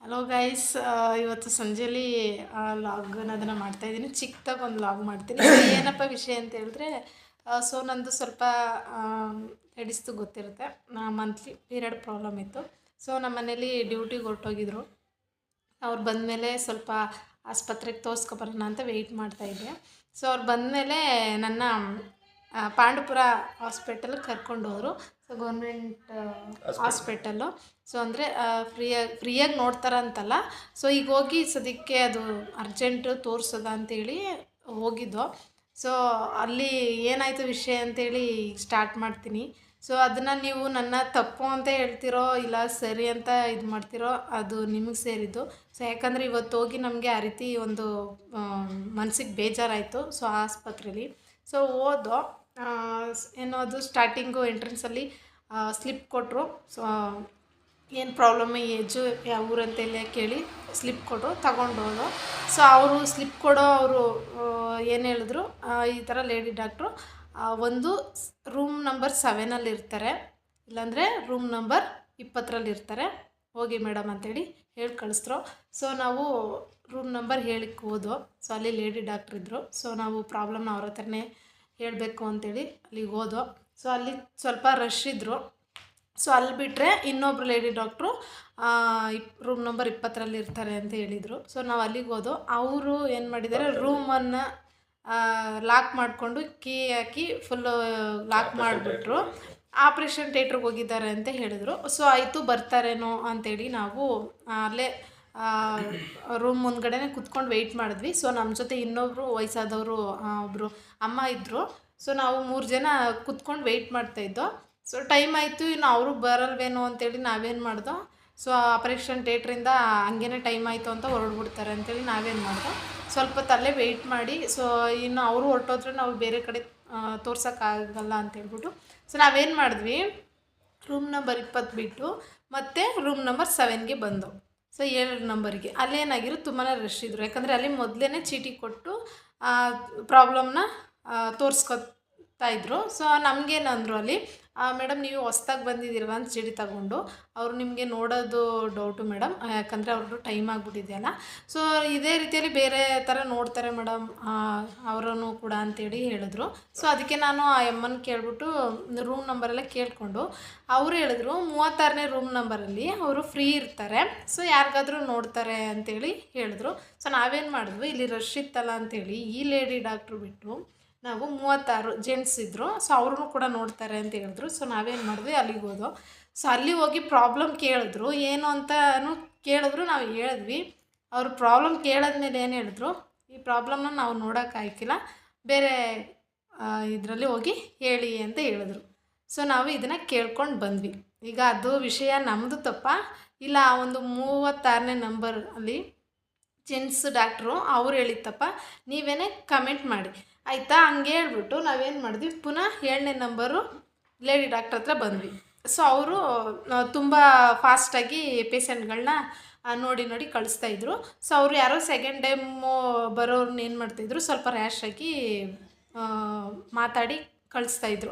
Hello guys, ಇವತ್ತು ಸಂಜೆಲಿ log ಅನ್ನೋದನ್ನು ಮಾಡ್ತಾಯಿದ್ದೀನಿ. ಚಿಕ್ಕದಾಗಿ ಒಂದು ಲಾಗ್ ಮಾಡ್ತೀನಿ. ಏನಪ್ಪ ವಿಷಯ ಅಂತ ಹೇಳಿದ್ರೆ, ಸೊ ನಂದು ಸ್ವಲ್ಪ ಲೇಡೀಸ್ದು ಗೊತ್ತಿರುತ್ತೆ, ಮಂತ್ಲಿ ಪೀರಿಯಡ್ ಪ್ರಾಬ್ಲಮ್ ಇತ್ತು. ಸೊ ನಮ್ಮ ಮನೇಲಿ ಡ್ಯೂಟಿಗೆ ಹೊರಟೋಗಿದ್ರು. ಅವ್ರು ಬಂದಮೇಲೆ ಸ್ವಲ್ಪ ಆಸ್ಪತ್ರೆಗೆ ತೋರಿಸ್ಕೊಬರೋಣ ಅಂತ ವೆಯ್ಟ್ ಮಾಡ್ತಾಯಿದ್ದೆ. ಸೊ ಅವ್ರು ಬಂದಮೇಲೆ ನನ್ನ ಪಾಂಡುಪುರ ಹಾಸ್ಪಿಟಲ್ಗೆ ಕರ್ಕೊಂಡೋದ್ರು. So government hospital. ಸೊ ಅಂದರೆ ಫ್ರೀಯಾಗಿ ನೋಡ್ತಾರಂತಲ್ಲ. ಸೊ ಈಗ ಹೋಗಿ ಸದ್ಯಕ್ಕೆ ಅದು ಅರ್ಜೆಂಟು ತೋರಿಸೋದ ಅಂತೇಳಿ ಹೋಗಿದ್ದೋ. ಸೊ ಅಲ್ಲಿ ಏನಾಯಿತು ವಿಷಯ ಅಂತೇಳಿ ಸ್ಟಾರ್ಟ್ ಮಾಡ್ತೀನಿ. ಸೊ ಅದನ್ನು ನೀವು ನನ್ನ ತಪ್ಪು ಅಂತ ಹೇಳ್ತಿರೋ ಇಲ್ಲ ಸರಿ ಅಂತ ಇದು ಮಾಡ್ತಿರೋ ಅದು ನಿಮಗೆ ಸೇರಿದ್ದು. ಸೊ ಯಾಕಂದರೆ ಇವತ್ತು ಹೋಗಿ ನಮಗೆ ಆ ರೀತಿ ಒಂದು ಮನಸ್ಸಿಗೆ ಬೇಜಾರಾಯಿತು. ಸೊ ಆಸ್ಪತ್ರೆಯಲ್ಲಿ ಸೊ ಹೋದೋ. ಏನೋ ಅದು ಸ್ಟಾರ್ಟಿಂಗು ಎಂಟ್ರೆನ್ಸಲ್ಲಿ ಸ್ಲಿಪ್ ಕೊಟ್ಟರು. ಸೊ ಏನು ಪ್ರಾಬ್ಲಮ್, ಏಜು, ಯಾವ ಊರಂತೆಲ್ಲ ಕೇಳಿ ಸ್ಲಿಪ್ ಕೊಟ್ಟರು, ತಗೊಂಡು ಹೋದು. ಸೊ ಅವರು ಸ್ಲಿಪ್ ಕೊಡೋ ಅವರು ಏನು ಹೇಳಿದ್ರು, ಈ ಥರ ಲೇಡಿ ಡಾಕ್ಟ್ರು ಒಂದು ರೂಮ್ ನಂಬರ್ 7 ಇರ್ತಾರೆ, ಇಲ್ಲಾಂದರೆ ರೂಮ್ ನಂಬರ್ 20 ಇರ್ತಾರೆ, ಹೋಗಿ ಮೇಡಮ್ ಅಂತೇಳಿ ಹೇಳಿ ಕಳಿಸಿದ್ರು. ಸೊ ನಾವು ರೂಮ್ ನಂಬರ್ ಹೇಳಿಕ್ಕೆ ಹೋದೋ. ಸೊ ಅಲ್ಲಿ ಲೇಡಿ ಡಾಕ್ಟ್ರ್ ಇದ್ದರು. ಸೊ ನಾವು ಪ್ರಾಬ್ಲಮ್ನ ಅವ್ರ ಹತ್ರನೇ ಹೇಳಬೇಕು ಅಂತೇಳಿ ಅಲ್ಲಿಗೆ ಹೋದೋ. ಸೊ ಅಲ್ಲಿ ಸ್ವಲ್ಪ ರಶ್ ಇದ್ದರು. ಸೊ ಅಲ್ಲಿ ಬಿಟ್ಟರೆ ಇನ್ನೊಬ್ರು ಲೇಡಿ ಡಾಕ್ಟ್ರು ರೂಮ್ ನಂಬರ್ 20 ಇರ್ತಾರೆ ಅಂತ ಹೇಳಿದರು. ಸೊ ನಾವು ಅಲ್ಲಿಗೆ ಹೋದೋ. ಅವರು ಏನು ಮಾಡಿದ್ದಾರೆ, ರೂಮನ್ನು ಲಾಕ್ ಮಾಡಿಕೊಂಡು ಕೀ ಹಾಕಿ ಫುಲ್ಲು ಲಾಕ್ ಮಾಡಿಬಿಟ್ರು. ಆಪ್ರೇಷನ್ ಥಿಯೇಟ್ರಿಗೆ ಹೋಗಿದ್ದಾರೆ ಅಂತ ಹೇಳಿದ್ರು. ಸೊ ಆಯಿತು ಬರ್ತಾರೇನೋ ಅಂಥೇಳಿ ನಾವು ಅಲ್ಲೇ ರೂಮ್ ಮುಂದ್ಗಡೆ ಕುತ್ಕೊಂಡು ವೆಯ್ಟ್ ಮಾಡಿದ್ವಿ. ಸೊ ನಮ್ಮ ಜೊತೆ ಇನ್ನೊಬ್ಬರು ವಯಸ್ಸಾದವರು ಒಬ್ಬರು ಅಮ್ಮ ಇದ್ದರು. ಸೊ ನಾವು 3 ಜನ ಕುತ್ಕೊಂಡು ವೆಯ್ಟ್ ಮಾಡ್ತಾಯಿದ್ದೋ. ಸೊ ಟೈಮ್ ಆಯಿತು, ಇನ್ನು ಅವರು ಬರಲ್ವೇನೋ ಅಂತೇಳಿ ನಾವೇನು ಮಾಡ್ದೋ, ಸೊ ಆಪ್ರೇಷನ್ ಥಿಯೇಟ್ರಿಂದ ಹಂಗೇ ಟೈಮ್ ಆಯಿತು ಅಂತ ಹೊರಡ್ಬಿಡ್ತಾರೆ ಅಂತೇಳಿ ನಾವೇನು ಮಾಡ್ದೋ, ಸ್ವಲ್ಪ ತಲ್ಲೇ ವೆಯ್ಟ್ ಮಾಡಿ. ಸೊ ಇನ್ನು ಅವರು ಹೊರಟೋದ್ರೆ ನಾವು ಬೇರೆ ಕಡೆ ತೋರ್ಸೋಕ್ಕಾಗಲ್ಲ ಅಂತೇಳ್ಬಿಟ್ಟು ಸೊ ನಾವೇನು ಮಾಡಿದ್ವಿ, ರೂಮ್ ನಂಬರ್ 20 ಬಿಟ್ಟು ಮತ್ತು ರೂಮ್ ನಂಬರ್ 7ಗೆ ಬಂದು. ಸೊ 7 ನಂಬರಿಗೆ ಅಲ್ಲೇನಾಗಿರೋ ತುಂಬಾ ರಶ್ ಇದ್ದರು. ಯಾಕಂದರೆ ಅಲ್ಲಿ ಮೊದಲೇ ಚೀಟಿ ಕೊಟ್ಟು ಪ್ರಾಬ್ಲಮ್ನ ತೋರಿಸ್ಕೊತಾಯಿದ್ರು. ಸೊ ನಮಗೇನಂದರು ಅಲ್ಲಿ, ಮೇಡಮ್ ನೀವು ಹೊಸ್ದಾಗಿ ಬಂದಿದ್ದೀರಲ್ಲ ಅಂತ ಚೀಟಿ ತಗೊಂಡು, ಅವರು ನಿಮಗೆ ನೋಡೋದು ಡೌಟು ಮೇಡಮ್, ಯಾಕಂದರೆ ಅವ್ರದ್ದು ಟೈಮ್ ಆಗಿಬಿಟ್ಟಿದೆಯಲ್ಲ. ಸೊ ಇದೇ ರೀತಿಯಲ್ಲಿ ಬೇರೆ ಥರ ನೋಡ್ತಾರೆ ಮೇಡಮ್ ಅವರನ್ನು ಕೂಡ ಅಂತೇಳಿ ಹೇಳಿದ್ರು. ಸೊ ಅದಕ್ಕೆ ನಾನು ಆ ಎಮ್ಮನ ಕೇಳಿಬಿಟ್ಟು ರೂಮ್ ನಂಬರೆಲ್ಲ ಕೇಳಿಕೊಂಡು ಅವರು ಹೇಳಿದ್ರು 36ನೇ ರೂಮ್ ನಂಬರಲ್ಲಿ ಅವರು ಫ್ರೀ ಇರ್ತಾರೆ, ಸೊ ಯಾರಿಗಾದ್ರೂ ನೋಡ್ತಾರೆ ಅಂತೇಳಿ ಹೇಳಿದ್ರು. ಸೊ ನಾವೇನು ಮಾಡಿದ್ವಿ, ಇಲ್ಲಿ ರಶ್ ಇತ್ತಲ್ಲ ಅಂಥೇಳಿ ಈ ಲೇಡಿ ಡಾಕ್ಟ್ರು ಬಿಟ್ಟು ನಾವು 36 ಜೆಂಟ್ಸ್ ಇದ್ದರು. ಸೊ ಅವ್ರೂ ಕೂಡ ನೋಡ್ತಾರೆ ಅಂತ ಹೇಳಿದ್ರು. ಸೊ ನಾವೇನು ಮಾಡಿದ್ವಿ, ಅಲ್ಲಿಗೆ ಹೋದೋ. ಸೊ ಅಲ್ಲಿ ಹೋಗಿ ಪ್ರಾಬ್ಲಮ್ ಕೇಳಿದ್ರು, ಏನು ಅಂತಲೂ ಕೇಳಿದ್ರು. ನಾವು ಹೇಳಿದ್ವಿ. ಅವರು ಪ್ರಾಬ್ಲಮ್ ಕೇಳಿದ್ಮೇಲೆ ಏನು ಹೇಳಿದ್ರು, ಈ ಪ್ರಾಬ್ಲಮ್ನ ನಾವು ನೋಡೋಕ್ಕಾಯ್ಕಿಲ್ಲ, ಬೇರೆ ಇದರಲ್ಲಿ ಹೋಗಿ ಹೇಳಿ ಅಂತ ಹೇಳಿದ್ರು. ಸೊ ನಾವು ಇದನ್ನು ಕೇಳ್ಕೊಂಡು ಬಂದ್ವಿ. ಈಗ ಅದು ವಿಷಯ ನಮ್ಮದು ತಪ್ಪ ಇಲ್ಲ, ಒಂದು 36ನೇ ನಂಬರ್ ಅಲ್ಲಿ ಜೆಂಟ್ಸ್ ಡಾಕ್ಟ್ರು ಅವ್ರು ಹೇಳಿತ್ತಪ್ಪ, ನೀವೇನೇ ಕಮೆಂಟ್ ಮಾಡಿ ಆಯಿತಾ. ಹಂಗೆ ಹೇಳ್ಬಿಟ್ಟು ನಾವೇನು ಮಾಡಿದ್ವಿ, ಪುನಃ 7ನೇ ನಂಬರು ಲೇಡಿ ಡಾಕ್ಟ್ರ್ ಹತ್ರ ಬಂದ್ವಿ. ಸೊ ಅವರು ತುಂಬ ಫಾಸ್ಟಾಗಿ ಪೇಷೆಂಟ್ಗಳನ್ನ ನೋಡಿ ಕಳಿಸ್ತಾಯಿದ್ರು. ಸೊ ಅವರು ಯಾರೋ ಸೆಕೆಂಡ್ ಟೈಮು ಬರೋರನ್ನ ಏನು ಮಾಡ್ತಾಯಿದ್ರು, ಸ್ವಲ್ಪ ರ್ಯಾಶಾಗಿ ಮಾತಾಡಿ ಕಳಿಸ್ತಾಯಿದ್ರು.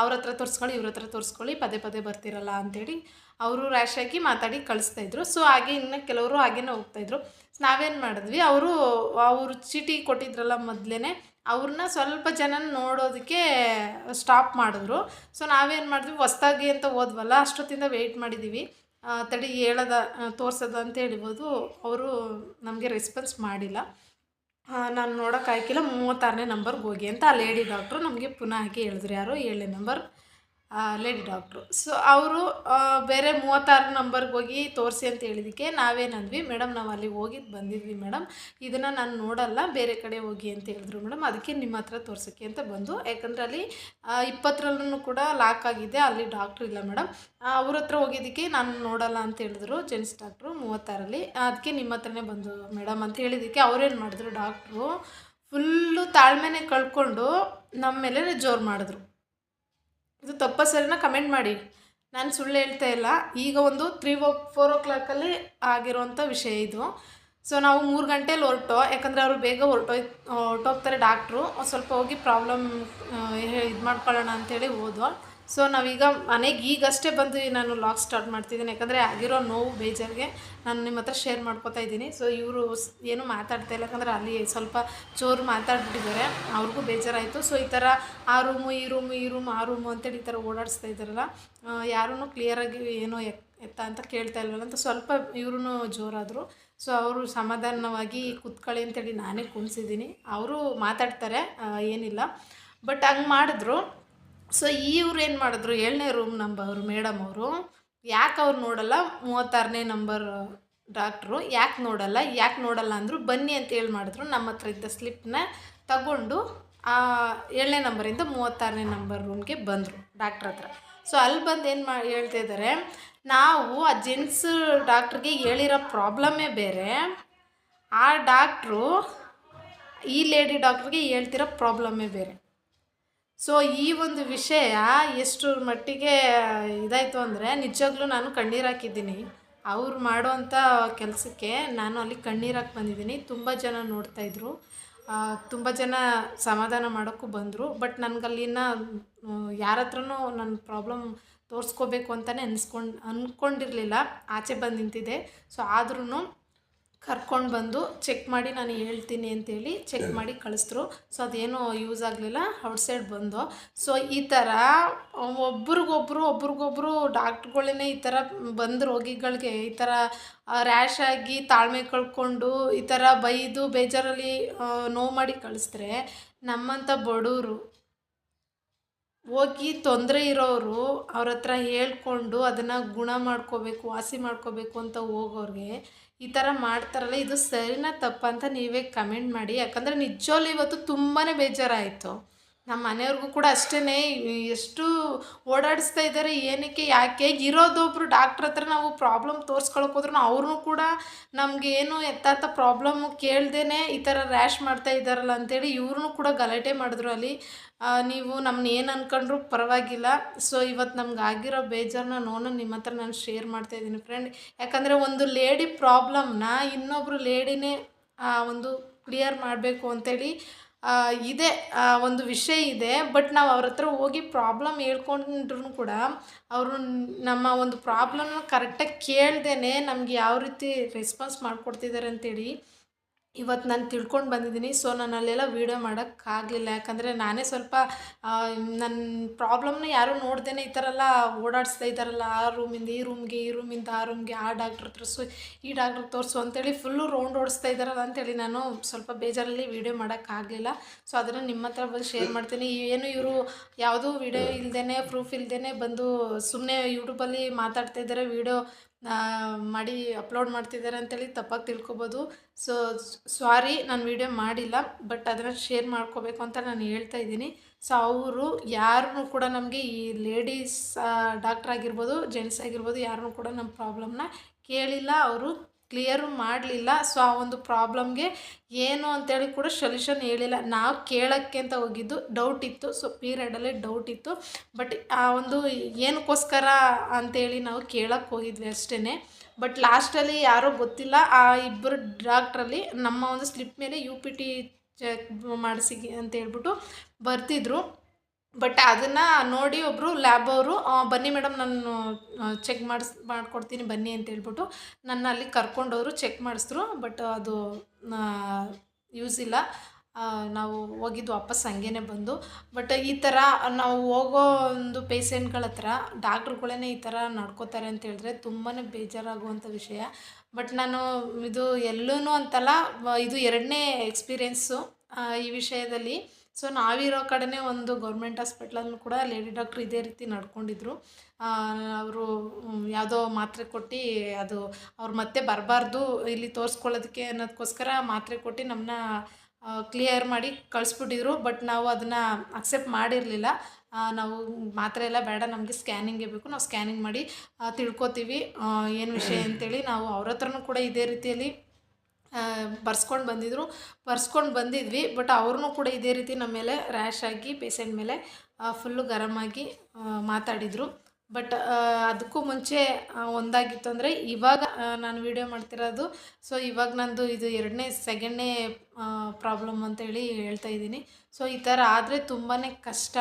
ಅವ್ರ ಹತ್ರ ತೋರಿಸ್ಕೊಳ್ಳಿ, ಇವ್ರ ಹತ್ರ ತೋರಿಸ್ಕೊಳ್ಳಿ, ಪದೇ ಪದೇ ಬರ್ತಿರಲ್ಲ ಅಂಥೇಳಿ ಅವರು ರ್ಯಾಶಾಗಿ ಮಾತಾಡಿ ಕಳಿಸ್ತಾಯಿದ್ರು. ಸೊ ಹಾಗೆ ಇನ್ನು ಕೆಲವರು ಹಾಗೇ ಹೋಗ್ತಾಯಿದ್ರು. ನಾವೇನು ಮಾಡಿದ್ವಿ, ಅವರು ಚೀಟಿ ಕೊಟ್ಟಿದ್ರಲ್ಲ ಮೊದಲೇ, ಅವ್ರನ್ನ ಸ್ವಲ್ಪ ಜನ ನೋಡೋದಕ್ಕೆ ಸ್ಟಾಪ್ ಮಾಡಿದ್ರು. ಸೊ ನಾವೇನು ಮಾಡಿದ್ವಿ, ಹೊಸ್ದಾಗಿ ಅಂತ ಹೋದ್ವಲ್ಲ, ಅಷ್ಟೊತ್ತಿಂದ ವೆಯ್ಟ್ ಮಾಡಿದ್ದೀವಿ, ತಡಿ ತೋರ್ಸೋದ ಅಂತ ಹೇಳ್ಬೋದು. ಅವರು ನಮಗೆ ರೆಸ್ಪಾನ್ಸ್ ಮಾಡಿಲ್ಲ. ನಾನು ನೋಡೋಕ್ಕಾಗಿಲ್ಲ, 36ನೇ ನಂಬರ್ಗೆ ಹೋಗಿ ಅಂತ ಆ ಲೇಡಿ ಡಾಕ್ಟ್ರು ನಮಗೆ ಪುನಃ ಹಾಕಿ ಹೇಳಿದ್ರು. ಯಾರು 7ನೇ ನಂಬರ್ ಲೇಡಿ ಡಾಕ್ಟ್ರು. ಸೊ ಅವರು ಬೇರೆ 36 ನಂಬರ್ಗೆ ಹೋಗಿ ತೋರಿಸಿ ಅಂತ ಹೇಳಿದ್ದಕ್ಕೆ ನಾವೇನಂದ್ವಿ, ಮೇಡಮ್ ನಾವು ಅಲ್ಲಿಗೆ ಹೋಗಿದ್ದು ಬಂದಿದ್ವಿ ಮೇಡಮ್, ಇದನ್ನು ನಾನು ನೋಡಲ್ಲ, ಬೇರೆ ಕಡೆ ಹೋಗಿ ಅಂತ ಹೇಳಿದ್ರು ಮೇಡಮ್, ಅದಕ್ಕೆ ನಿಮ್ಮ ಹತ್ರ ತೋರ್ಸೋಕ್ಕೆ ಅಂತ ಬಂದು. ಯಾಕಂದರೆ ಅಲ್ಲಿ 20ರಲ್ಲೂ ಕೂಡ ಲಾಕ್ ಆಗಿದೆ, ಅಲ್ಲಿ ಡಾಕ್ಟ್ರು ಇಲ್ಲ ಮೇಡಮ್, ಅವ್ರ ಹತ್ರ ಹೋಗಿದ್ದಕ್ಕೆ ನಾನು ನೋಡಲ್ಲ ಅಂತ ಹೇಳಿದ್ರು ಜೆಂಟ್ಸ್ ಡಾಕ್ಟ್ರು 36ರಲ್ಲಿ, ಅದಕ್ಕೆ ನಿಮ್ಮ ಹತ್ರನೇ ಬಂದು ಮೇಡಮ್ ಅಂತ ಹೇಳಿದ್ದಕ್ಕೆ ಅವ್ರೇನು ಮಾಡಿದ್ರು, ಡಾಕ್ಟ್ರು ಫುಲ್ಲು ತಾಳ್ಮೆನೇ ಕಳ್ಕೊಂಡು ನಮ್ಮ ಮೇಲೆ ಜೋರು ಮಾಡಿದ್ರು. ಇದು ತಪ್ಪ ಸರಿನ ಕಮೆಂಟ್ ಮಾಡಿ, ನಾನು ಸುಳ್ಳು ಹೇಳ್ತಾ ಇಲ್ಲ. ಈಗ ಒಂದು 4 o'clockಲ್ಲಿ ಆಗಿರೋವಂಥ ವಿಷಯ ಇದು. ಸೊ ನಾವು 3 ಗಂಟೆಲಿ ಹೊರಟೋ, ಯಾಕಂದರೆ ಅವರು ಬೇಗ ಹೊರಟೋಗ್ತಾರೆ ಡಾಕ್ಟ್ರು. ಸ್ವಲ್ಪ ಹೋಗಿ ಪ್ರಾಬ್ಲಮ್ ಇದು ಮಾಡ್ಕೊಳ್ಳೋಣ ಅಂಥೇಳಿ ಹೋದೋ. ಸೊ ನಾವೀಗ ಮನೆಗೆ ಈಗಷ್ಟೇ ಬಂದು ನಾನು ಲಾಗ್ ಸ್ಟಾರ್ಟ್ ಮಾಡ್ತಿದ್ದೀನಿ, ಯಾಕಂದರೆ ಆಗಿರೋ ನೋವು ಬೇಜಾರಿಗೆ ನಾನು ನಿಮ್ಮ ಹತ್ರ ಶೇರ್ ಮಾಡ್ಕೊತಾ ಇದ್ದೀನಿ. ಸೊ ಇವರು ಏನೂ ಮಾತಾಡ್ತಾ ಇಲ್ಲ, ಯಾಕಂದರೆ ಅಲ್ಲಿ ಸ್ವಲ್ಪ ಜೋರು ಮಾತಾಡ್ಬಿಟ್ಟಿದ್ದಾರೆ, ಅವ್ರಿಗೂ ಬೇಜಾರಾಯಿತು. ಸೊ ಈ ಥರ ಆ ರೂಮು ಈ ರೂಮು ಈ ರೂಮು ಆ ರೂಮು ಅಂತೇಳಿ ಈ ಥರ ಓಡಾಡಿಸ್ತಾ ಇದ್ದಾರಲ್ಲ, ಯಾರೂ ಕ್ಲಿಯರಾಗಿ ಏನೋ ಎತ್ತ ಅಂತ ಕೇಳ್ತಾ ಇಲ್ವಲ್ಲ ಅಂತ ಸ್ವಲ್ಪ ಇವ್ರೂ ಜೋರಾದರು. ಸೊ ಅವರು ಸಮಾಧಾನವಾಗಿ ಕೂತ್ಕೊಳ್ಳಿ ಅಂತೇಳಿ ನಾನೇ ಕುಣಿಸಿದ್ದೀನಿ. ಅವರು ಮಾತಾಡ್ತಾರೆ, ಏನಿಲ್ಲ, ಬಟ್ ಹಂಗೆ ಮಾಡಿದ್ರು. ಸೊ ಇವ್ರು ಏನು ಮಾಡಿದ್ರು, 7ನೇ ರೂಮ್ ನಂಬರ್ ಮೇಡಮ್ ಅವರು, ಯಾಕೆ ಅವ್ರು ನೋಡಲ್ಲ 36ನೇ ನಂಬರ್ ಡಾಕ್ಟ್ರು ಯಾಕೆ ನೋಡಲ್ಲ ಅಂದರು. ಬನ್ನಿ ಅಂತ ಹೇಳಿ ಮಾಡಿದ್ರು. ನಮ್ಮ ಹತ್ರ ಇದ್ದ ಸ್ಲಿಪ್ನ ತಗೊಂಡು 7ನೇ ನಂಬರಿಂದ 36ನೇ ನಂಬರ್ ರೂಮ್ಗೆ ಬಂದರು ಡಾಕ್ಟ್ರ್ ಹತ್ರ. ಸೊ ಅಲ್ಲಿ ಬಂದು ಏನು ಹೇಳ್ತಾ ಇದ್ದಾರೆ, ನಾವು ಆ ಜೆಂಟ್ಸ್ ಡಾಕ್ಟ್ರಿಗೆ ಹೇಳಿರೋ ಪ್ರಾಬ್ಲಮ್ಮೇ ಬೇರೆ, ಆ ಡಾಕ್ಟ್ರು ಈ ಲೇಡಿ ಡಾಕ್ಟ್ರಿಗೆ ಹೇಳ್ತಿರೋ ಪ್ರಾಬ್ಲಮ್ಮೇ ಬೇರೆ. ಸೊ ಈ ಒಂದು ವಿಷಯ ಎಷ್ಟು ಮಟ್ಟಿಗೆ ಇದಾಯಿತು ಅಂದರೆ, ನಿಜವಾಗ್ಲೂ ನಾನು ಕಣ್ಣೀರು ಹಾಕಿದ್ದೀನಿ. ಅವ್ರು ಮಾಡೋವಂಥ ಕೆಲಸಕ್ಕೆ ನಾನು ಅಲ್ಲಿ ಕಣ್ಣೀರು ಹಾಕಿ ಬಂದಿದ್ದೀನಿ. ತುಂಬ ಜನ ನೋಡ್ತಾಯಿದ್ರು, ತುಂಬ ಜನ ಸಮಾಧಾನ ಮಾಡೋಕ್ಕೂ ಬಂದರು. ಬಟ್ ನನಗಲ್ಲಿನ ಯಾರ ಹತ್ರನೂ ನನ್ನ ಪ್ರಾಬ್ಲಮ್ ತೋರಿಸ್ಕೋಬೇಕು ಅಂತಲೇ ಅಂದ್ಕೊಂಡಿರಲಿಲ್ಲ. ಆಚೆ ಬಂದು ನಿಂತಿದ್ದೆ. ಸೊ ಆದ್ರೂ ಕರ್ಕೊಂಡು ಬಂದು ಚೆಕ್ ಮಾಡಿ ನಾನು ಹೇಳ್ತೀನಿ ಅಂತೇಳಿ ಚೆಕ್ ಮಾಡಿ ಕಳಿಸಿದ್ರು. ಸೊ ಅದೇನೂ ಯೂಸ್ ಆಗಲಿಲ್ಲ, ಔಟ್ಸೈಡ್ ಬಂದು. ಸೊ ಈ ಥರ ಒಬ್ರಿಗೊಬ್ರು ಡಾಕ್ಟ್ರುಗಳೇ ಈ ಥರ ಬಂದು ರೋಗಿಗಳಿಗೆ ಈ ಥರ ರ್ಯಾಶ್ ಆಗಿ ತಾಳ್ಮೆ ಕಳ್ಕೊಂಡು ಈ ಥರ ಬೈದು ಬೇಜಾರಲ್ಲಿ ನೋವು ಮಾಡಿ ಕಳಿಸಿದ್ರೆ, ನಮ್ಮಂಥ ಬಡವರು ಹೋಗಿ ತೊಂದರೆ ಇರೋರು ಅವ್ರ ಹತ್ರ ಹೇಳ್ಕೊಂಡು ಅದನ್ನು ಗುಣ ಮಾಡ್ಕೋಬೇಕು, ವಾಸಿ ಮಾಡ್ಕೋಬೇಕು ಅಂತ ಹೋಗೋರಿಗೆ ಈ ಥರ ಮಾಡ್ತಾರಲ್ಲ, ಇದು ಸರಿನಾ ತಪ್ಪಾ ಅಂತ ನೀವೇ ಕಮೆಂಟ್ ಮಾಡಿ. ಯಾಕಂದರೆ ನಿಜವಲ್ಲೂ ಇವತ್ತು ತುಂಬಾ ಬೇಜಾರಾಯಿತು. ನಮ್ಮ ಮನೆಯವ್ರಿಗೂ ಕೂಡ ಅಷ್ಟೇ, ಎಷ್ಟು ಓಡಾಡಿಸ್ತಾ ಇದ್ದಾರೆ, ಏನಕ್ಕೆ ಯಾಕೆ. ಇರೋದೊಬ್ಬರು ಡಾಕ್ಟ್ರ್ ಹತ್ರ ನಾವು ಪ್ರಾಬ್ಲಮ್ ತೋರಿಸ್ಕೊಳಕ್ಕೆ ಹೋದ್ರೂ ಅವ್ರೂ ಕೂಡ ನಮಗೆ ಏನು ಎತ್ತಾತ ಪ್ರಾಬ್ಲಮ್ಮು ಕೇಳ್ದೇ ಈ ಥರ ರ್ಯಾಶ್ ಮಾಡ್ತಾ ಇದ್ದಾರಲ್ಲ ಅಂತೇಳಿ ಇವ್ರೂ ಕೂಡ ಗಲಾಟೆ ಮಾಡಿದ್ರು ಅಲ್ಲಿ. ನೀವು ನಮ್ಮನ್ನ ಏನು ಅಂದ್ಕೊಂಡ್ರೂ ಪರವಾಗಿಲ್ಲ. ಸೊ ಇವತ್ತು ನಮ್ಗೆ ಆಗಿರೋ ಬೇಜಾರನ್ನ ನಿಮ್ಮ ಹತ್ರ ನಾನು ಶೇರ್ ಮಾಡ್ತಾಯಿದ್ದೀನಿ ಫ್ರೆಂಡ್. ಯಾಕಂದರೆ ಒಂದು ಲೇಡಿ ಪ್ರಾಬ್ಲಮ್ನ ಇನ್ನೊಬ್ಬರು ಲೇಡಿನೇ ಒಂದು ಕ್ಲಿಯರ್ ಮಾಡಬೇಕು ಅಂತೇಳಿ ಇದೆ, ಒಂದು ವಿಷಯ ಇದೆ. ಬಟ್ ನಾವು ಅವ್ರ ಹತ್ರ ಹೋಗಿ ಪ್ರಾಬ್ಲಮ್ ಹೇಳ್ಕೊಂಡ್ರೂ ಕೂಡ ಅವರು ನಮ್ಮ ಒಂದು ಪ್ರಾಬ್ಲಮ್ನ ಕರೆಕ್ಟಾಗಿ ಕೇಳ್ದೇ ನಮಗೆ ಯಾವ ರೀತಿ ರೆಸ್ಪಾನ್ಸ್ ಮಾಡಿಕೊಡ್ತಿದ್ದಾರೆ ಅಂತೇಳಿ ಇವತ್ತು ನಾನು ತಿಳ್ಕೊಂಡು ಬಂದಿದ್ದೀನಿ. ಸೊ ನಾನು ಅಲ್ಲೆಲ್ಲ ವೀಡಿಯೋ ಮಾಡೋಕ್ಕಾಗಲಿಲ್ಲ, ಯಾಕಂದರೆ ನಾನೇ ಸ್ವಲ್ಪ ನನ್ನ ಪ್ರಾಬ್ಲಮ್ನ ಯಾರೂ ನೋಡ್ದೇ ಈ ಥರ ಎಲ್ಲ ಓಡಾಡಿಸ್ತಾ ಇದ್ದಾರಲ್ಲ, ಆ ರೂಮಿಂದ ಈ ರೂಮ್ಗೆ, ಈ ರೂಮಿಂದ ಆ ರೂಮ್ಗೆ, ಆ ಡಾಕ್ಟ್ರ್ ತೋರಿಸು ಈ ಡಾಕ್ಟ್ರ್ ತೋರಿಸು ಅಂತೇಳಿ ಫುಲ್ಲು ರೌಂಡ್ ಓಡಿಸ್ತಾ ಇದ್ದಾರಲ್ಲ ಅಂತೇಳಿ ನಾನು ಸ್ವಲ್ಪ ಬೇಜಾರಲ್ಲಿ ವೀಡಿಯೋ ಮಾಡೋಕ್ಕಾಗಲಿಲ್ಲ. ಸೊ ಅದನ್ನು ನಿಮ್ಮ ಹತ್ರ ಬಂದು ಶೇರ್ ಮಾಡ್ತೀನಿ. ಏನು ಇವರು ಯಾವುದೂ ವೀಡಿಯೋ ಇಲ್ಲದೇ ಪ್ರೂಫ್ ಇಲ್ಲದೇ ಬಂದು ಸುಮ್ಮನೆ ಯೂಟ್ಯೂಬಲ್ಲಿ ಮಾತಾಡ್ತಾ ಇದ್ದಾರೆ, ವೀಡಿಯೋ ಮಾಡಿ ಅಪ್ಲೋಡ್ ಮಾಡ್ತಿದ್ದಾರೆ ಅಂತೇಳಿ ತಪ್ಪಾಗಿ ತಿಳ್ಕೊಬೋದು. ಸೊ ಸಾರಿ, ನಾನು ವೀಡಿಯೋ ಮಾಡಿಲ್ಲ, ಬಟ್ ಅದನ್ನು ಶೇರ್ ಮಾಡ್ಕೋಬೇಕು ಅಂತ ನಾನು ಹೇಳ್ತಾ ಇದ್ದೀನಿ. ಸೊ ಅವರು ಯಾರೂ ಕೂಡ ನಮಗೆ ಈ ಲೇಡೀಸ್ ಡಾಕ್ಟ್ರ್ ಆಗಿರ್ಬೋದು, ಜೆಂಟ್ಸ್ ಆಗಿರ್ಬೋದು, ಯಾರೂ ಕೂಡ ನಮ್ಮ ಪ್ರಾಬ್ಲಮ್ನ ಕೇಳಿಲ್ಲ, ಅವರು ಕ್ಲಿಯರು ಮಾಡಲಿಲ್ಲ. ಸೊ ಆ ಒಂದು ಪ್ರಾಬ್ಲಮ್ಗೆ ಏನು ಅಂತೇಳಿ ಕೂಡ ಸೊಲ್ಯೂಷನ್ ಹೇಳಿಲ್ಲ. ನಾವು ಕೇಳೋಕ್ಕೆ ಅಂತ ಹೋಗಿದ್ದು, ಡೌಟ್ ಇತ್ತು. ಸೊ ಪೀರಿಯಡಲ್ಲೇ ಡೌಟ್ ಇತ್ತು, ಬಟ್ ಆ ಒಂದು ಏನಕ್ಕೋಸ್ಕರ ಅಂತೇಳಿ ನಾವು ಕೇಳೋಕ್ಕೆ ಹೋಗಿದ್ವಿ ಅಷ್ಟೇ. ಬಟ್ ಲಾಸ್ಟಲ್ಲಿ ಯಾರೋ ಗೊತ್ತಿಲ್ಲ, ಆ ಇಬ್ಬರು ಡಾಕ್ಟ್ರಲ್ಲಿ ನಮ್ಮ ಒಂದು ಸ್ಲಿಪ್ ಮೇಲೆ UPT ಚೆಕ್ ಮಾಡಿಸಿ ಅಂತ ಹೇಳ್ಬಿಟ್ಟು ಬರ್ತಿದ್ರು. ಬಟ್ ಅದನ್ನು ನೋಡಿ ಒಬ್ಬರು ಲ್ಯಾಬ್ ಅವರು, ಬನ್ನಿ ಮೇಡಮ್ ನಾನು ಚೆಕ್ ಮಾಡಿಕೊಡ್ತೀನಿ ಬನ್ನಿ ಅಂತ ಹೇಳ್ಬಿಟ್ಟು ನನ್ನ ಅಲ್ಲಿ ಕರ್ಕೊಂಡವರು ಚೆಕ್ ಮಾಡಿಸಿದ್ರು. ಬಟ್ ಅದು ಯೂಸ್ ಇಲ್ಲ, ನಾವು ಹೋಗಿದ್ದು ವಾಪಸ್ ಹಂಗೇ ಬಂದು. ಬಟ್ ಈ ಥರ ನಾವು ಹೋಗೋ ಒಂದು ಪೇಷೆಂಟ್ಗಳ ಹತ್ರ ಡಾಕ್ಟ್ರುಗಳೇ ಈ ಥರ ನಡ್ಕೋತಾರೆ ಅಂತ ಹೇಳಿದ್ರೆ ತುಂಬಾ ಬೇಜಾರಾಗುವಂಥ ವಿಷಯ. ಬಟ್ ನಾನು ಇದು ಎಲ್ಲೂ ಅಂತಲ್ಲ, ಇದು 2ನೇ ಎಕ್ಸ್ಪೀರಿಯೆನ್ಸು ಈ ವಿಷಯದಲ್ಲಿ. ಸೊ ನಾವಿರೋ ಕಡೆನೇ ಒಂದು ಗೌರ್ಮೆಂಟ್ ಹಾಸ್ಪಿಟ್ಲಲ್ಲೂ ಕೂಡ ಲೇಡಿ ಡಾಕ್ಟ್ರ್ ಇದೇ ರೀತಿ ನಡ್ಕೊಂಡಿದ್ರು. ಅವರು ಯಾವುದೋ ಮಾತ್ರೆ ಕೊಟ್ಟು ಅದು ಅವ್ರು ಮತ್ತೆ ಬರಬಾರ್ದು ಇಲ್ಲಿ ತೋರಿಸ್ಕೊಳ್ಳೋದಕ್ಕೆ ಅನ್ನೋದಕ್ಕೋಸ್ಕರ ಮಾತ್ರೆ ಕೊಟ್ಟು ನಮ್ಮನ್ನ ಕ್ಲಿಯರ್ ಮಾಡಿ ಕಳಿಸ್ಬಿಟ್ಟಿದ್ರು. ಬಟ್ ನಾವು ಅದನ್ನು ಅಕ್ಸೆಪ್ಟ್ ಮಾಡಿರಲಿಲ್ಲ. ನಾವು ಮಾತ್ರೆ ಎಲ್ಲ ಬೇಡ, ನಮಗೆ ಸ್ಕ್ಯಾನಿಂಗೇ ಬೇಕು, ನಾವು ಸ್ಕ್ಯಾನಿಂಗ್ ಮಾಡಿ ತಿಳ್ಕೊತೀವಿ ಏನು ವಿಷಯ ಅಂತೇಳಿ ನಾವು ಅವ್ರ ಹತ್ರನೂ ಕೂಡ ಇದೇ ರೀತಿಯಲ್ಲಿ ಬರ್ಸ್ಕೊಂಡು ಬಂದಿದ್ವಿ. ಬಟ್ ಅವ್ರೂ ಕೂಡ ಇದೇ ರೀತಿ ನಮ್ಮ ಮೇಲೆ ರ್ಯಾಶ್ ಆಗಿ ಪೇಷೆಂಟ್ ಮೇಲೆ ಫುಲ್ಲು ಗರಮಾಗಿ ಮಾತಾಡಿದರು. ಬಟ್ ಅದಕ್ಕೂ ಮುಂಚೆ ಒಂದಾಗಿತ್ತು ಅಂದರೆ ಇವಾಗ ನಾನು ವೀಡಿಯೋ ಮಾಡ್ತಿರೋದು. ಸೊ ಇವಾಗ ನಂದು ಇದು ಸೆಕೆಂಡ್ನೇ ಪ್ರಾಬ್ಲಮ್ ಅಂತೇಳಿ ಹೇಳ್ತಾ ಇದ್ದೀನಿ. ಸೊ ಈ ಥರ ಆದರೆ ತುಂಬಾ ಕಷ್ಟ.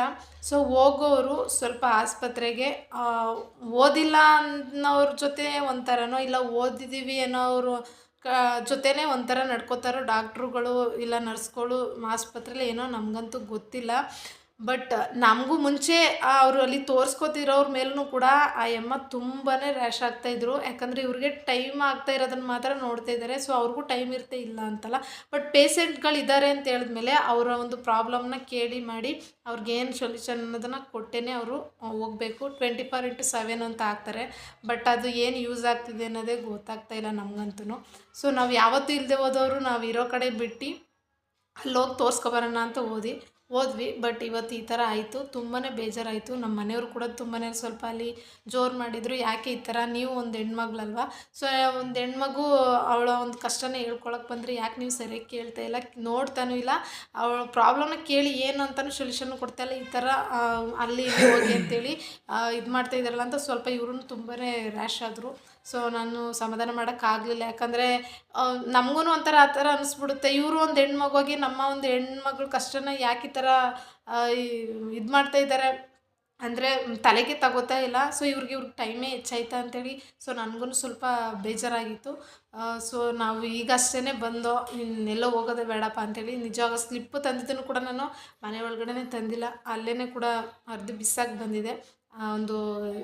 ಸೊ ಹೋಗೋರು ಸ್ವಲ್ಪ ಆಸ್ಪತ್ರೆಗೆ ಓದಿಲ್ಲ ಅನ್ನೋರ ಜೊತೆ ಒಂಥರನೋ, ಇಲ್ಲ ಓದಿದ್ದೀವಿ ಅನ್ನೋರು ಜೊತೆನೇ ಒಂಥರ ನಡ್ಕೋತಾರೋ ಡಾಕ್ಟ್ರುಗಳು ಇಲ್ಲ ನರ್ಸ್ಗಳು ಆಸ್ಪತ್ರೆಲಿ, ಏನೋ ನಮಗಂತೂ ಗೊತ್ತಿಲ್ಲ. ಬಟ್ ನಮಗೂ ಮುಂಚೆ ಅವರು ಅಲ್ಲಿ ತೋರಿಸ್ಕೊತಿರೋರ ಮೇಲೂ ಕೂಡ ಆ ಯಮ್ಮ ತುಂಬಾ ರ್ಯಾಶ್ ಆಗ್ತಾಯಿದ್ರು. ಯಾಕಂದರೆ ಇವ್ರಿಗೆ ಟೈಮ್ ಆಗ್ತಾ ಇರೋದನ್ನು ಮಾತ್ರ ನೋಡ್ತಾ ಇದ್ದಾರೆ. ಸೊ ಅವ್ರಿಗೂ ಟೈಮ್ ಇರುತ್ತೆ ಇಲ್ಲ ಅಂತಲ್ಲ. ಬಟ್ ಪೇಷೆಂಟ್ಗಳಿದ್ದಾರೆ ಅಂತ ಹೇಳಿದ್ಮೇಲೆ ಅವರ ಒಂದು ಪ್ರಾಬ್ಲಮ್ನ ಕೇಳಿ ಮಾಡಿ ಅವ್ರಿಗೇನು ಸೊಲ್ಯೂಷನ್ ಅನ್ನೋದನ್ನು ಕೊಟ್ಟೇ ಅವರು ಹೋಗಬೇಕು. 24/7 ಅಂತ ಹಾಕ್ತಾರೆ. ಬಟ್ ಅದು ಏನು ಯೂಸ್ ಆಗ್ತಿದೆ ಅನ್ನೋದೇ ಗೊತ್ತಾಗ್ತಾ ಇಲ್ಲ ನಮಗಂತೂ. ಸೊ ನಾವು ಯಾವತ್ತೂ ಇಲ್ಲದೆ ಹೋದವರು ನಾವು ಇರೋ ಕಡೆ ಬಿಟ್ಟು ಅಲ್ಲೋಗಿ ತೋರಿಸ್ಕೊಬರೋಣ ಅಂತ ಹೋದ್ವಿ. ಬಟ್ ಇವತ್ತು ಈ ಥರ ಆಯಿತು. ತುಂಬಾ ಬೇಜಾರಾಯಿತು. ನಮ್ಮ ಮನೆಯವರು ಕೂಡ ತುಂಬಾ ಸ್ವಲ್ಪ ಅಲ್ಲಿ ಜೋರು ಮಾಡಿದರು. ಯಾಕೆ ಈ ಥರ, ನೀವು ಒಂದು ಹೆಣ್ಮಗ್ಳಲ್ವ, ಸೊ ಒಂದು ಹೆಣ್ಮಗು ಅವಳ ಒಂದು ಕಷ್ಟನ ಹೇಳ್ಕೊಳಕ್ಕೆ ಬಂದರೆ ಯಾಕೆ ನೀವು ಸರಿಯಾಗಿ ಕೇಳ್ತಾ ಇಲ್ಲ, ನೋಡ್ತಾನೂ ಇಲ್ಲ, ಅವಳ ಪ್ರಾಬ್ಲಮ್ನ ಕೇಳಿ ಏನು ಅಂತಲೂ ಸೊಲ್ಯೂಷನ್ ಕೊಡ್ತಾ ಇಲ್ಲ. ಈ ಥರ ಅಲ್ಲಿ ಹೋಗಿ ಅಂತೇಳಿ ಇದು ಮಾಡ್ತಾ ಇದ್ದಾರಲ್ಲ ಅಂತ ಸ್ವಲ್ಪ ಇವ್ರೂ ತುಂಬಾ ರ್ಯಾಶ್ ಆದರು. ಸೊ ನಾನು ಸಮಾಧಾನ ಮಾಡೋಕ್ಕಾಗಲಿಲ್ಲ. ಯಾಕಂದರೆ ನಮಗೂ ಒಂಥರ ಆ ಥರ ಅನ್ನಿಸ್ಬಿಡುತ್ತೆ. ಇವರು ಒಂದು ಹೆಣ್ಮಗುವಾಗಿ ನಮ್ಮ ಒಂದು ಹೆಣ್ಮಗಳ ಕಷ್ಟನ ಯಾಕೆ ಈ ಥರ ಇದು ಮಾಡ್ತಾ ಇದ್ದಾರೆ ಅಂದರೆ ತಲೆಗೆ ತಗೋತಾ ಇಲ್ಲ. ಸೊ ಇವ್ರಿಗೆ ಟೈಮೇ ಹೆಚ್ಚಾಯ್ತಾ ಅಂತೇಳಿ ಸೊ ನನಗೂ ಸ್ವಲ್ಪ ಬೇಜಾರಾಗಿತ್ತು. ಸೊ ನಾವು ಈಗಷ್ಟೇ ಬಂದೋ, ಇನ್ನೆಲ್ಲೋ ಹೋಗೋದೇ ಬೇಡಪ್ಪ ಅಂತೇಳಿ ನಿಜವಾಗ ಸ್ಲಿಪ್ಪು ತಂದಿದ್ದನ್ನು ಕೂಡ ನಾನು ಮನೆ ಒಳಗಡೆ ತಂದಿಲ್ಲ, ಅಲ್ಲೇ ಕೂಡ ಅರ್ಧ ಬಿಸಾಕಿ ಬಂದಿದೆ. ಒಂದು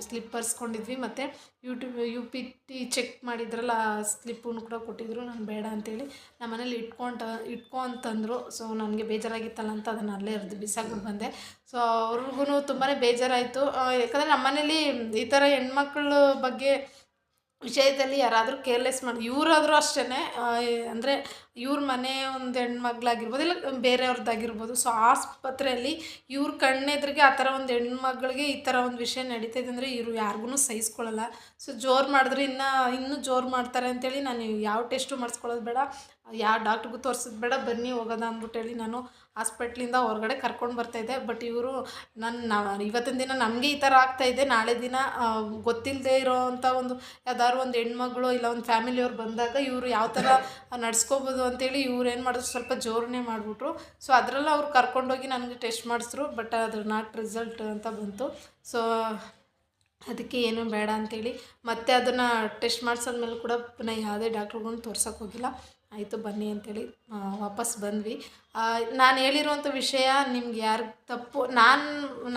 ಸ್ಲಿಪ್ ಬರ್ಸ್ಕೊಂಡಿದ್ವಿ ಮತ್ತು UPT ಚೆಕ್ ಮಾಡಿದ್ರಲ್ಲ ಆ ಸ್ಲಿಪ್ಪನ್ನು ಕೂಡ ಕೊಟ್ಟಿದ್ದರು. ನಾನು ಬೇಡ ಅಂತೇಳಿ ನಮ್ಮ ಮನೇಲಿ ಇಟ್ಕೊ ಅಂತಂದರು. ಸೊ ನನಗೆ ಬೇಜಾರಾಗಿತ್ತಲ್ಲ ಅಂತ ಅದನ್ನು ಅಲ್ಲೇ ಅರ್ಧ ಬಿಸಾಕ್ಬಿಟ್ಟು ಬಂದೆ. ಸೊ ಅವ್ರಿಗೂ ತುಂಬಾ ಬೇಜಾರಾಯಿತು. ಯಾಕಂದರೆ ನಮ್ಮ ಮನೇಲಿ ಈ ಥರ ಹೆಣ್ಮಕ್ಳ ಬಗ್ಗೆ ವಿಷಯದಲ್ಲಿ ಯಾರಾದರೂ ಕೇರ್ಲೆಸ್ ಇವರಾದರೂ ಅಷ್ಟೇ, ಅಂದರೆ ಇವ್ರ ಮನೆ ಒಂದು ಹೆಣ್ಮಗ್ಳಾಗಿರ್ಬೋದು ಇಲ್ಲ ಬೇರೆಯವ್ರದ್ದಾಗಿರ್ಬೋದು. ಸೊ ಆಸ್ಪತ್ರೆಯಲ್ಲಿ ಇವ್ರ ಕಣ್ಣೆದ್ರಿಗೆ ಆ ಥರ ಒಂದು ಹೆಣ್ಮಗಳಿಗೆ ಈ ಥರ ಒಂದು ವಿಷಯ ನಡೀತಾಯಿದೆ ಅಂದರೆ ಇವರು ಯಾರಿಗೂ ಸಹಿಸ್ಕೊಳ್ಳಲ್ಲ. ಸೊ ಜೋರು ಮಾಡಿದ್ರೆ ಇನ್ನೂ ಜೋರು ಮಾಡ್ತಾರೆ ಅಂತೇಳಿ ನಾನು ಯಾವ ಟೆಸ್ಟು ಮಾಡಿಸ್ಕೊಳ್ಳೋದು ಬೇಡ, ಯಾವ ಡಾಕ್ಟ್ರಿಗೂ ತೋರಿಸೋದು ಬೇಡ, ಬನ್ನಿ ಹೋಗೋದ ಅಂದ್ಬಿಟ್ಟೇಳಿ ನಾನು ಹಾಸ್ಪಿಟ್ಲಿಂದ ಹೊರಗಡೆ ಕರ್ಕೊಂಡು ಬರ್ತಾಯಿದ್ದೆ. ಬಟ್ ಇವರು ಇವತ್ತಿನ ದಿನ ನಮಗೆ ಈ ಥರ ಆಗ್ತಾಯಿದೆ, ನಾಳೆ ದಿನ ಗೊತ್ತಿಲ್ಲದೆ ಇರೋವಂಥ ಒಂದು ಯಾವ್ದಾದ್ರು ಒಂದು ಹೆಣ್ಮಗಳು ಇಲ್ಲ ಒಂದು ಫ್ಯಾಮಿಲಿಯವ್ರು ಬಂದಾಗ ಇವರು ಯಾವ ಥರ ನಡ್ಸ್ಕೊಬೋದು ಅಂತೇಳಿ ಇವ್ರು ಏನು ಮಾಡಿದ್ರು, ಸ್ವಲ್ಪ ಜೋರನ್ನೇ ಮಾಡಿಬಿಟ್ರು. ಸೊ ಅದರಲ್ಲೂ ಅವ್ರು ಕರ್ಕೊಂಡೋಗಿ ನನಗೆ ಟೆಸ್ಟ್ ಮಾಡಿಸಿದ್ರು. ಬಟ್ ಅದು ನಾಟ್ ರಿಸಲ್ಟ್ ಅಂತ ಬಂತು. ಸೊ ಅದಕ್ಕೆ ಏನೂ ಬೇಡ ಅಂಥೇಳಿ ಮತ್ತೆ ಅದನ್ನು ಟೆಸ್ಟ್ ಮಾಡಿಸಾದ್ಮೇಲೆ ಕೂಡ ಪುನಃ ಯಾವುದೇ ಡಾಕ್ಟ್ರಿಗೂ ತೋರ್ಸೋಕೆ ಹೋಗಿಲ್ಲ. ಆಯಿತು ಬನ್ನಿ ಅಂಥೇಳಿ ವಾಪಸ್ ಬಂದ್ವಿ. ನಾನು ಹೇಳಿರುವಂಥ ವಿಷಯ ನಿಮ್ಗೆ ಯಾರಿಗೆ ತಪ್ಪು,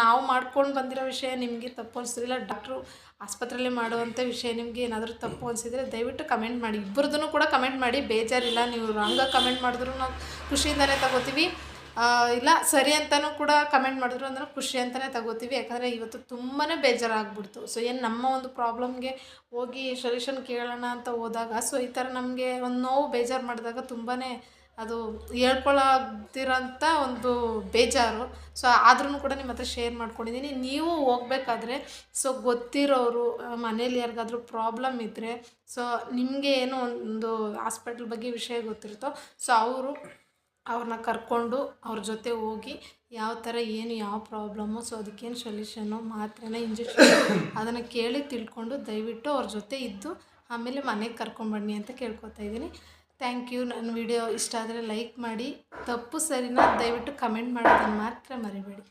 ನಾವು ಮಾಡ್ಕೊಂಡು ಬಂದಿರೋ ವಿಷಯ ನಿಮಗೆ ತಪ್ಪು ಅನಿಸಿದ್ರಿಲ್ಲ, ಡಾಕ್ಟ್ರು ಆಸ್ಪತ್ರೆಯಲ್ಲಿ ಮಾಡುವಂಥ ವಿಷಯ ನಿಮಗೆ ಏನಾದರೂ ತಪ್ಪು ಅನಿಸಿದರೆ ದಯವಿಟ್ಟು ಕಮೆಂಟ್ ಮಾಡಿ. ಇಬ್ಬರದೂ ಕೂಡ ಕಮೆಂಟ್ ಮಾಡಿ, ಬೇಜಾರಿಲ್ಲ. ನೀವು ರಾಂಗಾಗಿ ಕಮೆಂಟ್ ಮಾಡಿದ್ರು ನಾವು ಖುಷಿಯಿಂದಲೇ ತಗೋತೀವಿ, ಇಲ್ಲ ಸರಿ ಅಂತಲೂ ಕೂಡ ಕಮೆಂಟ್ ಮಾಡಿದ್ರು ಅಂದ್ರೆ ಖುಷಿ ಅಂತಲೇ ತಗೋತೀವಿ. ಯಾಕಂದರೆ ಇವತ್ತು ತುಂಬಾ ಬೇಜಾರಾಗ್ಬಿಡ್ತು. ಸೊ ಏನು ನಮ್ಮ ಒಂದು ಪ್ರಾಬ್ಲಮ್ಗೆ ಹೋಗಿ ಸೊಲ್ಯೂಷನ್ ಕೇಳೋಣ ಅಂತ ಹೋದಾಗ ಸೊ ಈ ಥರ ನಮಗೆ ಒಂದು ನೋವು ಬೇಜಾರು ಮಾಡಿದಾಗ ತುಂಬಾ ಅದು ಹೇಳ್ಕೊಳ್ಳೋದಿರೋಂಥ ಒಂದು ಬೇಜಾರು. ಸೊ ಆದ್ರೂ ಕೂಡ ನಿಮ್ಮ ಹತ್ರ ಶೇರ್ ಮಾಡ್ಕೊಂಡಿದ್ದೀನಿ. ನೀವು ಹೋಗ್ಬೇಕಾದ್ರೆ ಸೊ ಗೊತ್ತಿರೋರು ಮನೇಲಿ ಯಾರಿಗಾದ್ರೂ ಪ್ರಾಬ್ಲಮ್ ಇದ್ದರೆ ಸೊ ನಿಮಗೆ ಏನೋ ಒಂದು ಹಾಸ್ಪಿಟ್ಲ್ ಬಗ್ಗೆ ವಿಷಯ ಗೊತ್ತಿರುತ್ತೋ ಸೊ ಅವ್ರನ್ನ ಕರ್ಕೊಂಡು ಅವ್ರ ಜೊತೆ ಹೋಗಿ ಯಾವ ಥರ ಏನು ಯಾವ ಪ್ರಾಬ್ಲಮ್ಮು ಸೊ ಅದಕ್ಕೇನು ಸೊಲ್ಯೂಷನ್ನು, ಮಾತ್ರೆನ, ಇಂಜೆಕ್ಷನ್ ಅದನ್ನು ಕೇಳಿ ತಿಳ್ಕೊಂಡು ದಯವಿಟ್ಟು ಅವ್ರ ಜೊತೆ ಇದ್ದು ಆಮೇಲೆ ಮನೆಗೆ ಕರ್ಕೊಂಬನ್ನಿ ಅಂತ ಕೇಳ್ಕೊತಾ ಇದ್ದೀನಿ. Thank you. ನನ್ನ ವಿಡಿಯೋ ಇಷ್ಟ ಆದರೆ ಲೈಕ್ ಮಾಡಿ, ತಪ್ಪು ಸರಿನಾ ದಯವಿಟ್ಟು ಕಮೆಂಟ್ ಮಾಡೋದನ್ನು ಮಾತ್ರ ಮರಿಬೇಡಿ.